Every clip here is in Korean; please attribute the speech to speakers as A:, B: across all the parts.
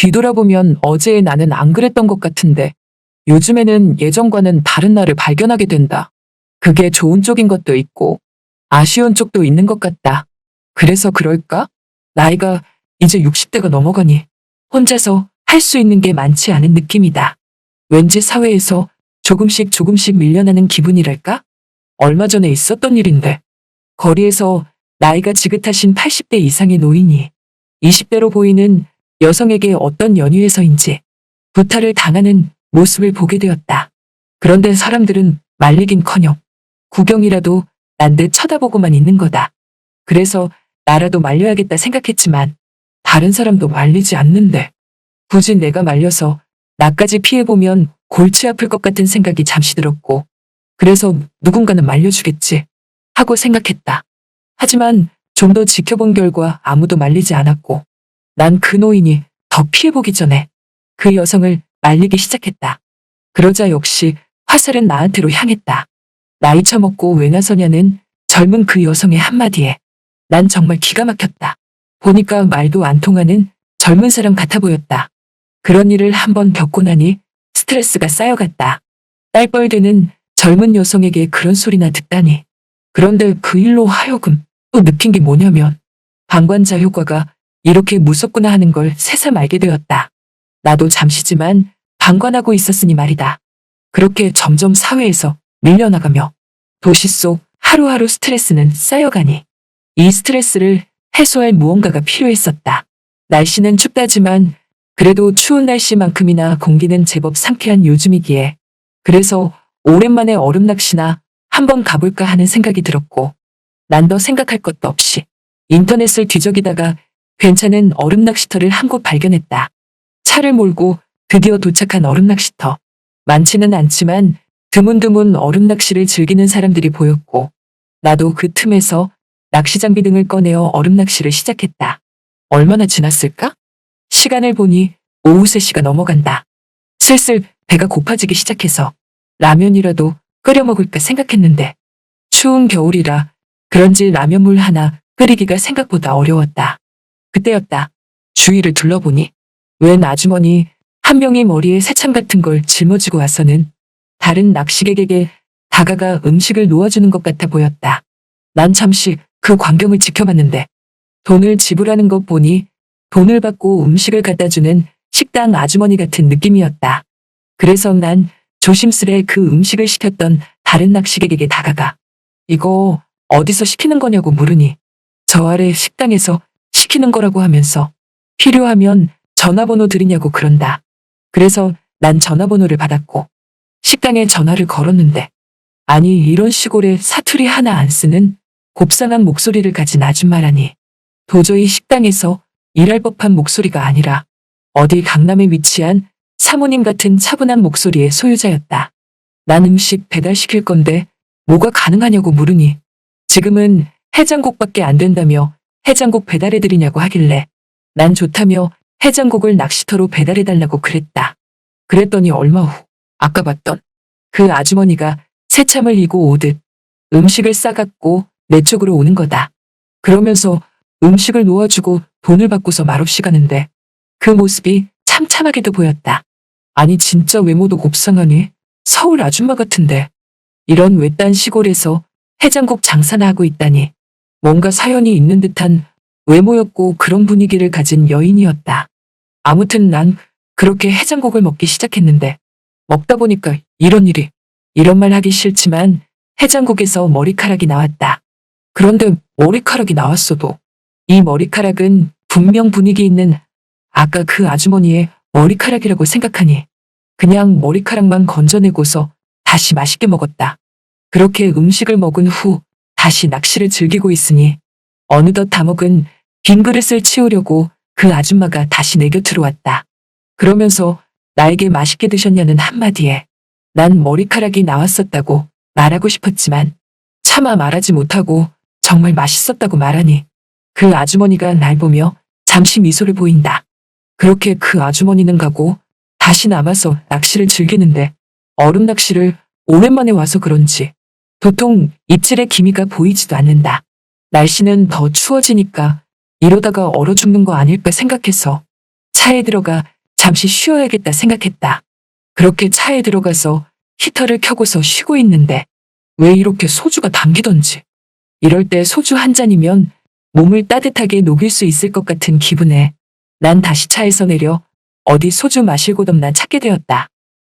A: 뒤돌아보면 어제의 나는 안 그랬던 것 같은데 요즘에는 예전과는 다른 나를 발견하게 된다. 그게 좋은 쪽인 것도 있고 아쉬운 쪽도 있는 것 같다. 그래서 그럴까? 나이가 이제 60대가 넘어가니 혼자서 할 수 있는 게 많지 않은 느낌이다. 왠지 사회에서 조금씩 조금씩 밀려나는 기분이랄까? 얼마 전에 있었던 일인데 거리에서 나이가 지긋하신 80대 이상의 노인이 20대로 보이는 여성에게 어떤 연유에서인지 구타를 당하는 모습을 보게 되었다. 그런데 사람들은 말리긴커녕 구경이라도 난 듯 쳐다보고만 있는 거다. 그래서 나라도 말려야겠다 생각했지만 다른 사람도 말리지 않는데 굳이 내가 말려서 나까지 피해보면 골치 아플 것 같은 생각이 잠시 들었고 그래서 누군가는 말려주겠지 하고 생각했다. 하지만 좀 더 지켜본 결과 아무도 말리지 않았고 난 그 노인이 더 피해보기 전에 그 여성을 말리기 시작했다. 그러자 역시 화살은 나한테로 향했다. 나이 처먹고 왜 나서냐는 젊은 그 여성의 한마디에 난 정말 기가 막혔다. 보니까 말도 안 통하는 젊은 사람 같아 보였다. 그런 일을 한번 겪고 나니 스트레스가 쌓여갔다. 딸뻘되는 젊은 여성에게 그런 소리나 듣다니. 그런데 그 일로 하여금 또 느낀 게 뭐냐면 방관자 효과가 이렇게 무섭구나 하는 걸 새삼 알게 되었다. 나도 잠시지만 방관하고 있었으니 말이다. 그렇게 점점 사회에서 밀려나가며 도시 속 하루하루 스트레스는 쌓여가니 이 스트레스를 해소할 무언가가 필요했었다. 날씨는 춥다지만 그래도 추운 날씨만큼이나 공기는 제법 상쾌한 요즘이기에 그래서 오랜만에 얼음 낚시나 한번 가볼까 하는 생각이 들었고 난 더 생각할 것도 없이 인터넷을 뒤적이다가 괜찮은 얼음 낚시터를 한 곳 발견했다. 차를 몰고 드디어 도착한 얼음 낚시터. 많지는 않지만 드문드문 얼음 낚시를 즐기는 사람들이 보였고 나도 그 틈에서 낚시 장비 등을 꺼내어 얼음 낚시를 시작했다. 얼마나 지났을까? 시간을 보니 오후 3시가 넘어간다. 슬슬 배가 고파지기 시작해서 라면이라도 끓여 먹을까 생각했는데 추운 겨울이라 그런지 라면물 하나 끓이기가 생각보다 어려웠다. 그때였다. 주위를 둘러보니 웬 아주머니 한 명이 머리에 새참 같은 걸 짊어지고 와서는 다른 낚시객에게 다가가 음식을 놓아주는 것 같아 보였다. 난 잠시 그 광경을 지켜봤는데 돈을 지불하는 것 보니 돈을 받고 음식을 갖다 주는 식당 아주머니 같은 느낌이었다. 그래서 난 조심스레 그 음식을 시켰던 다른 낚시객에게 다가가 이거 어디서 시키는 거냐고 물으니 저 아래 식당에서 시키는 거라고 하면서 필요하면 전화번호 드리냐고 그런다. 그래서 난 전화번호를 받았고 식당에 전화를 걸었는데 아니 이런 시골에 사투리 하나 안 쓰는 곱상한 목소리를 가진 아줌마라니 도저히 식당에서 일할 법한 목소리가 아니라 어디 강남에 위치한 사모님 같은 차분한 목소리의 소유자였다. 난 음식 배달시킬 건데 뭐가 가능하냐고 물으니 지금은 해장국밖에 안 된다며 해장국 배달해드리냐고 하길래 난 좋다며 해장국을 낚시터로 배달해달라고 그랬다. 그랬더니 얼마 후 아까 봤던 그 아주머니가 새참을 이고 오듯 음식을 싸갖고 내 쪽으로 오는 거다. 그러면서 음식을 놓아주고 돈을 받고서 말없이 가는데 그 모습이 참참하게도 보였다. 아니 진짜 외모도 곱상하니 서울 아줌마 같은데 이런 외딴 시골에서 해장국 장사나 하고 있다니 뭔가 사연이 있는 듯한 외모였고 그런 분위기를 가진 여인이었다. 아무튼 난 그렇게 해장국을 먹기 시작했는데 먹다 보니까 이런 말 하기 싫지만 해장국에서 머리카락이 나왔다. 그런데 머리카락이 나왔어도 이 머리카락은 분명 분위기 있는 아까 그 아주머니의 머리카락이라고 생각하니 그냥 머리카락만 건져내고서 다시 맛있게 먹었다. 그렇게 음식을 먹은 후 다시 낚시를 즐기고 있으니 어느덧 다 먹은 빈 그릇을 치우려고 그 아줌마가 다시 내 곁으로 왔다. 그러면서 나에게 맛있게 드셨냐는 한마디에 난 머리카락이 나왔었다고 말하고 싶었지만 차마 말하지 못하고 정말 맛있었다고 말하니 그 아주머니가 날 보며 잠시 미소를 보인다. 그렇게 그 아주머니는 가고 다시 남아서 낚시를 즐기는데 얼음 낚시를 오랜만에 와서 그런지 도통 입질의 기미가 보이지도 않는다. 날씨는 더 추워지니까 이러다가 얼어 죽는 거 아닐까 생각해서 차에 들어가 잠시 쉬어야겠다 생각했다. 그렇게 차에 들어가서 히터를 켜고서 쉬고 있는데 왜 이렇게 소주가 당기던지. 이럴 때 소주 한 잔이면 몸을 따뜻하게 녹일 수 있을 것 같은 기분에 난 다시 차에서 내려 어디 소주 마실 곳 없나 찾게 되었다.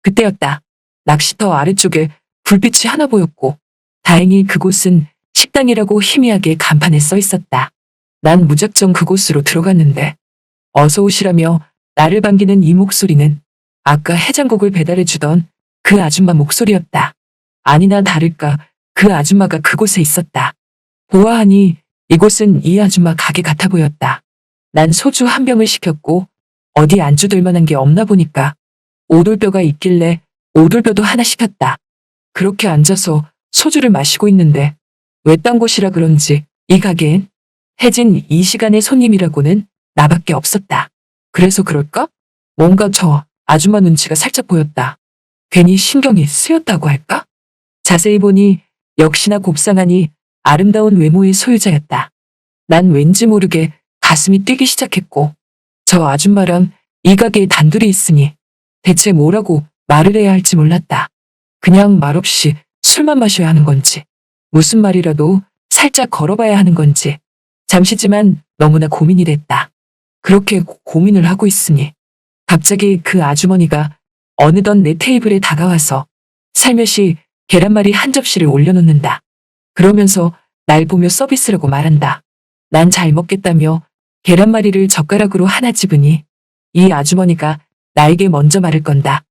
A: 그때였다. 낚시터 아래쪽에 불빛이 하나 보였고 다행히 그곳은 식당이라고 희미하게 간판에 써 있었다. 난 무작정 그곳으로 들어갔는데 어서 오시라며 나를 반기는 이 목소리는 아까 해장국을 배달해주던 그 아줌마 목소리였다. 아니나 다를까 그 아줌마가 그곳에 있었다. 보아하니 이곳은 이 아줌마 가게 같아 보였다. 난 소주 한 병을 시켰고 어디 안주 될 만한 게 없나 보니까 오돌뼈가 있길래 오돌뼈도 하나 시켰다. 그렇게 앉아서 소주를 마시고 있는데 외딴 곳이라 그런지 이 가게엔 해진 이 시간의 손님이라고는 나밖에 없었다. 그래서 그럴까? 뭔가 저 아줌마 눈치가 살짝 보였다. 괜히 신경이 쓰였다고 할까? 자세히 보니 역시나 곱상하니 아름다운 외모의 소유자였다. 난 왠지 모르게 가슴이 뛰기 시작했고 저 아줌마랑 이 가게에 단둘이 있으니 대체 뭐라고 말을 해야 할지 몰랐다. 그냥 말없이 술만 마셔야 하는 건지 무슨 말이라도 살짝 걸어봐야 하는 건지 잠시지만 너무나 고민이 됐다. 그렇게 고민을 하고 있으니 갑자기 그 아주머니가 어느덧 내 테이블에 다가와서 살며시 계란말이 한 접시를 올려놓는다. 그러면서 날 보며 서비스라고 말한다. 난 잘 먹겠다며 계란말이를 젓가락으로 하나 집으니 이 아주머니가 나에게 먼저 말을 건다.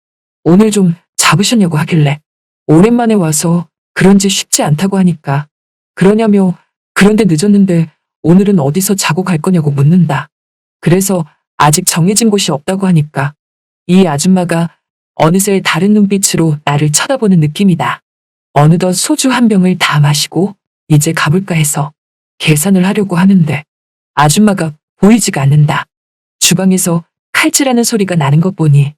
A: 오늘 좀 잡으셨냐고 하길래 오랜만에 와서 그런지 쉽지 않다고 하니까 그러냐며 그런데 늦었는데 오늘은 어디서 자고 갈 거냐고 묻는다. 그래서 아직 정해진 곳이 없다고 하니까 이 아줌마가 어느새 다른 눈빛으로 나를 쳐다보는 느낌이다. 어느덧 소주 한 병을 다 마시고 이제 가볼까 해서 계산을 하려고 하는데 아줌마가 보이지가 않는다. 주방에서 칼질하는 소리가 나는 것 보니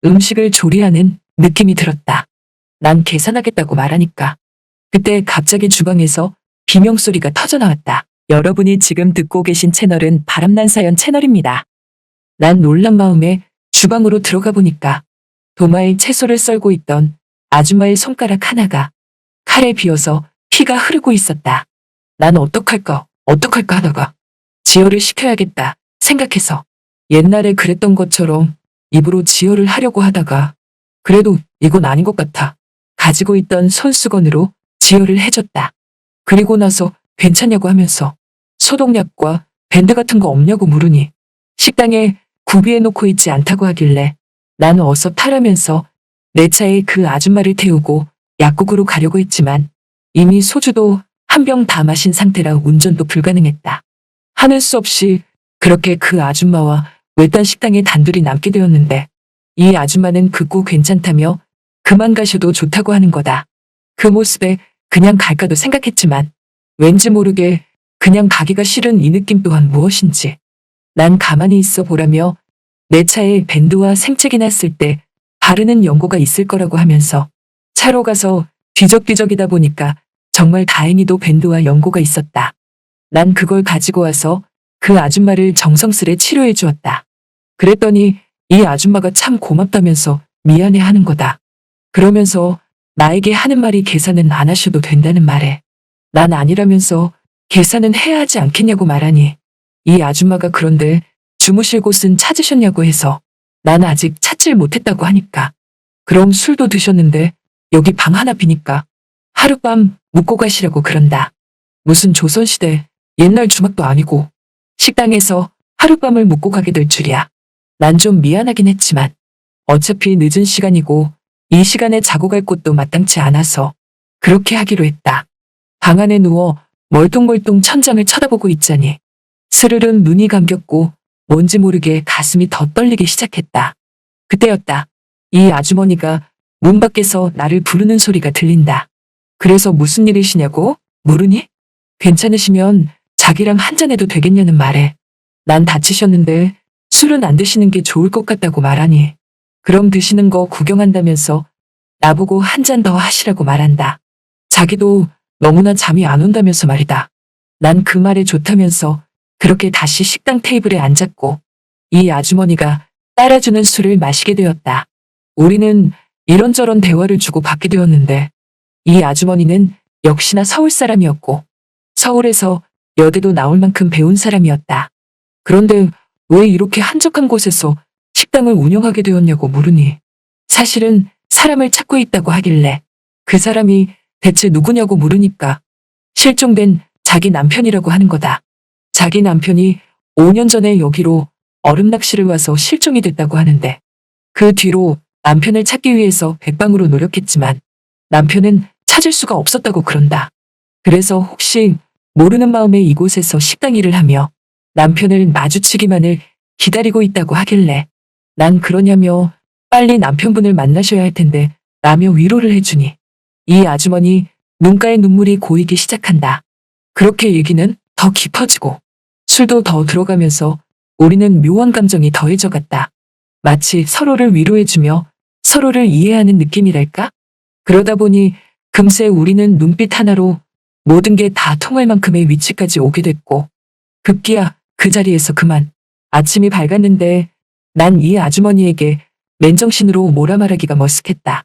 A: 음식을 조리하는 느낌이 들었다. 난 계산하겠다고 말하니까 그때 갑자기 주방에서 비명소리가 터져나왔다. 여러분이 지금 듣고 계신 채널은 바람난 사연 채널입니다. 난 놀란 마음에 주방으로 들어가 보니까 도마에 채소를 썰고 있던 아줌마의 손가락 하나가 칼에 비어서 피가 흐르고 있었다. 난 어떡할까 하다가 지혈을 시켜야겠다 생각해서 옛날에 그랬던 것처럼 입으로 지혈을 하려고 하다가 그래도 이건 아닌 것 같아 가지고 있던 손수건으로 지혈을 해줬다. 그리고 나서 괜찮냐고 하면서 소독약과 밴드 같은 거 없냐고 물으니 식당에 구비해놓고 있지 않다고 하길래 나는 어서 타라면서 내 차에 그 아줌마를 태우고 약국으로 가려고 했지만 이미 소주도 한 병 다 마신 상태라 운전도 불가능했다. 하는 수 없이 그렇게 그 아줌마와 외딴 식당에 단둘이 남게 되었는데 이 아줌마는 극구 괜찮다며 그만 가셔도 좋다고 하는 거다. 그 모습에 그냥 갈까도 생각했지만 왠지 모르게 그냥 가기가 싫은 이 느낌 또한 무엇인지 난 가만히 있어 보라며 내 차에 밴드와 생채기 났을 때 바르는 연고가 있을 거라고 하면서 차로 가서 뒤적뒤적이다 보니까 정말 다행히도 밴드와 연고가 있었다. 난 그걸 가지고 와서 그 아줌마를 정성스레 치료해 주었다. 그랬더니 이 아줌마가 참 고맙다면서 미안해 하는 거다. 그러면서 나에게 하는 말이 계산은 안 하셔도 된다는 말에 난 아니라면서 계산은 해야 하지 않겠냐고 말하니 이 아줌마가 그런데 주무실 곳은 찾으셨냐고 해서 난 아직 찾질 못했다고 하니까 그럼 술도 드셨는데 여기 방 하나 비니까 하룻밤 묵고 가시라고 그런다. 무슨 조선시대 옛날 주막도 아니고 식당에서 하룻밤을 묵고 가게 될 줄이야. 난 좀 미안하긴 했지만 어차피 늦은 시간이고 이 시간에 자고 갈 곳도 마땅치 않아서 그렇게 하기로 했다. 방 안에 누워 멀뚱멀뚱 천장을 쳐다보고 있자니 스르륵 눈이 감겼고 뭔지 모르게 가슴이 더 떨리기 시작했다. 그때였다. 이 아주머니가 문 밖에서 나를 부르는 소리가 들린다. 그래서 무슨 일이시냐고 물으니 괜찮으시면 자기랑 한잔해도 되겠냐는 말에 난 다치셨는데 술은 안 드시는 게 좋을 것 같다고 말하니 그럼 드시는 거 구경한다면서 나보고 한 잔 더 하시라고 말한다. 자기도 너무나 잠이 안 온다면서 말이다. 난 그 말에 좋다면서 그렇게 다시 식당 테이블에 앉았고 이 아주머니가 따라주는 술을 마시게 되었다. 우리는 이런저런 대화를 주고받게 되었는데 이 아주머니는 역시나 서울 사람이었고 서울에서 여대도 나올 만큼 배운 사람이었다. 그런데 왜 이렇게 한적한 곳에서 식당을 운영하게 되었냐고 물으니 사실은 사람을 찾고 있다고 하길래 그 사람이 대체 누구냐고 물으니까 실종된 자기 남편이라고 하는 거다. 자기 남편이 5년 전에 여기로 얼음 낚시를 와서 실종이 됐다고 하는데 그 뒤로 남편을 찾기 위해서 백방으로 노력했지만 남편은 찾을 수가 없었다고 그런다. 그래서 혹시 모르는 마음에 이곳에서 식당 일을 하며 남편을 마주치기만을 기다리고 있다고 하길래 난 그러냐며 빨리 남편분을 만나셔야 할 텐데 라며 위로를 해주니 이 아주머니 눈가에 눈물이 고이기 시작한다. 그렇게 얘기는 더 깊어지고 술도 더 들어가면서 우리는 묘한 감정이 더해져 갔다. 마치 서로를 위로해주며 서로를 이해하는 느낌이랄까? 그러다 보니 금세 우리는 눈빛 하나로 모든 게 다 통할 만큼의 위치까지 오게 됐고 급기야 그 자리에서 그만 아침이 밝았는데 난 이 아주머니에게 맨정신으로 뭐라 말하기가 머쓱했다.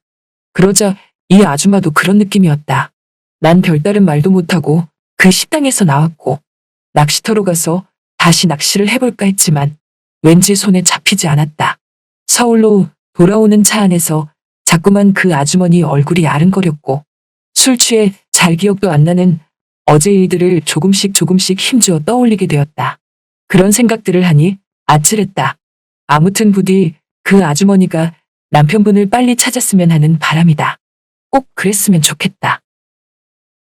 A: 그러자 이 아줌마도 그런 느낌이었다. 난 별다른 말도 못하고 그 식당에서 나왔고 낚시터로 가서 다시 낚시를 해볼까 했지만 왠지 손에 잡히지 않았다. 서울로 돌아오는 차 안에서 자꾸만 그 아주머니 얼굴이 아른거렸고 술 취해 잘 기억도 안 나는 어제 일들을 조금씩 힘주어 떠올리게 되었다. 그런 생각들을 하니 아찔했다. 아무튼 부디 그 아주머니가 남편분을 빨리 찾았으면 하는 바람이다. 꼭 그랬으면 좋겠다.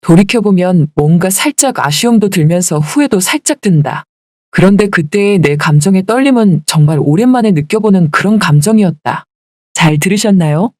A: 돌이켜보면 뭔가 살짝 아쉬움도 들면서 후회도 살짝 든다. 그런데 그때의 내 감정의 떨림은 정말 오랜만에 느껴보는 그런 감정이었다. 잘 들으셨나요?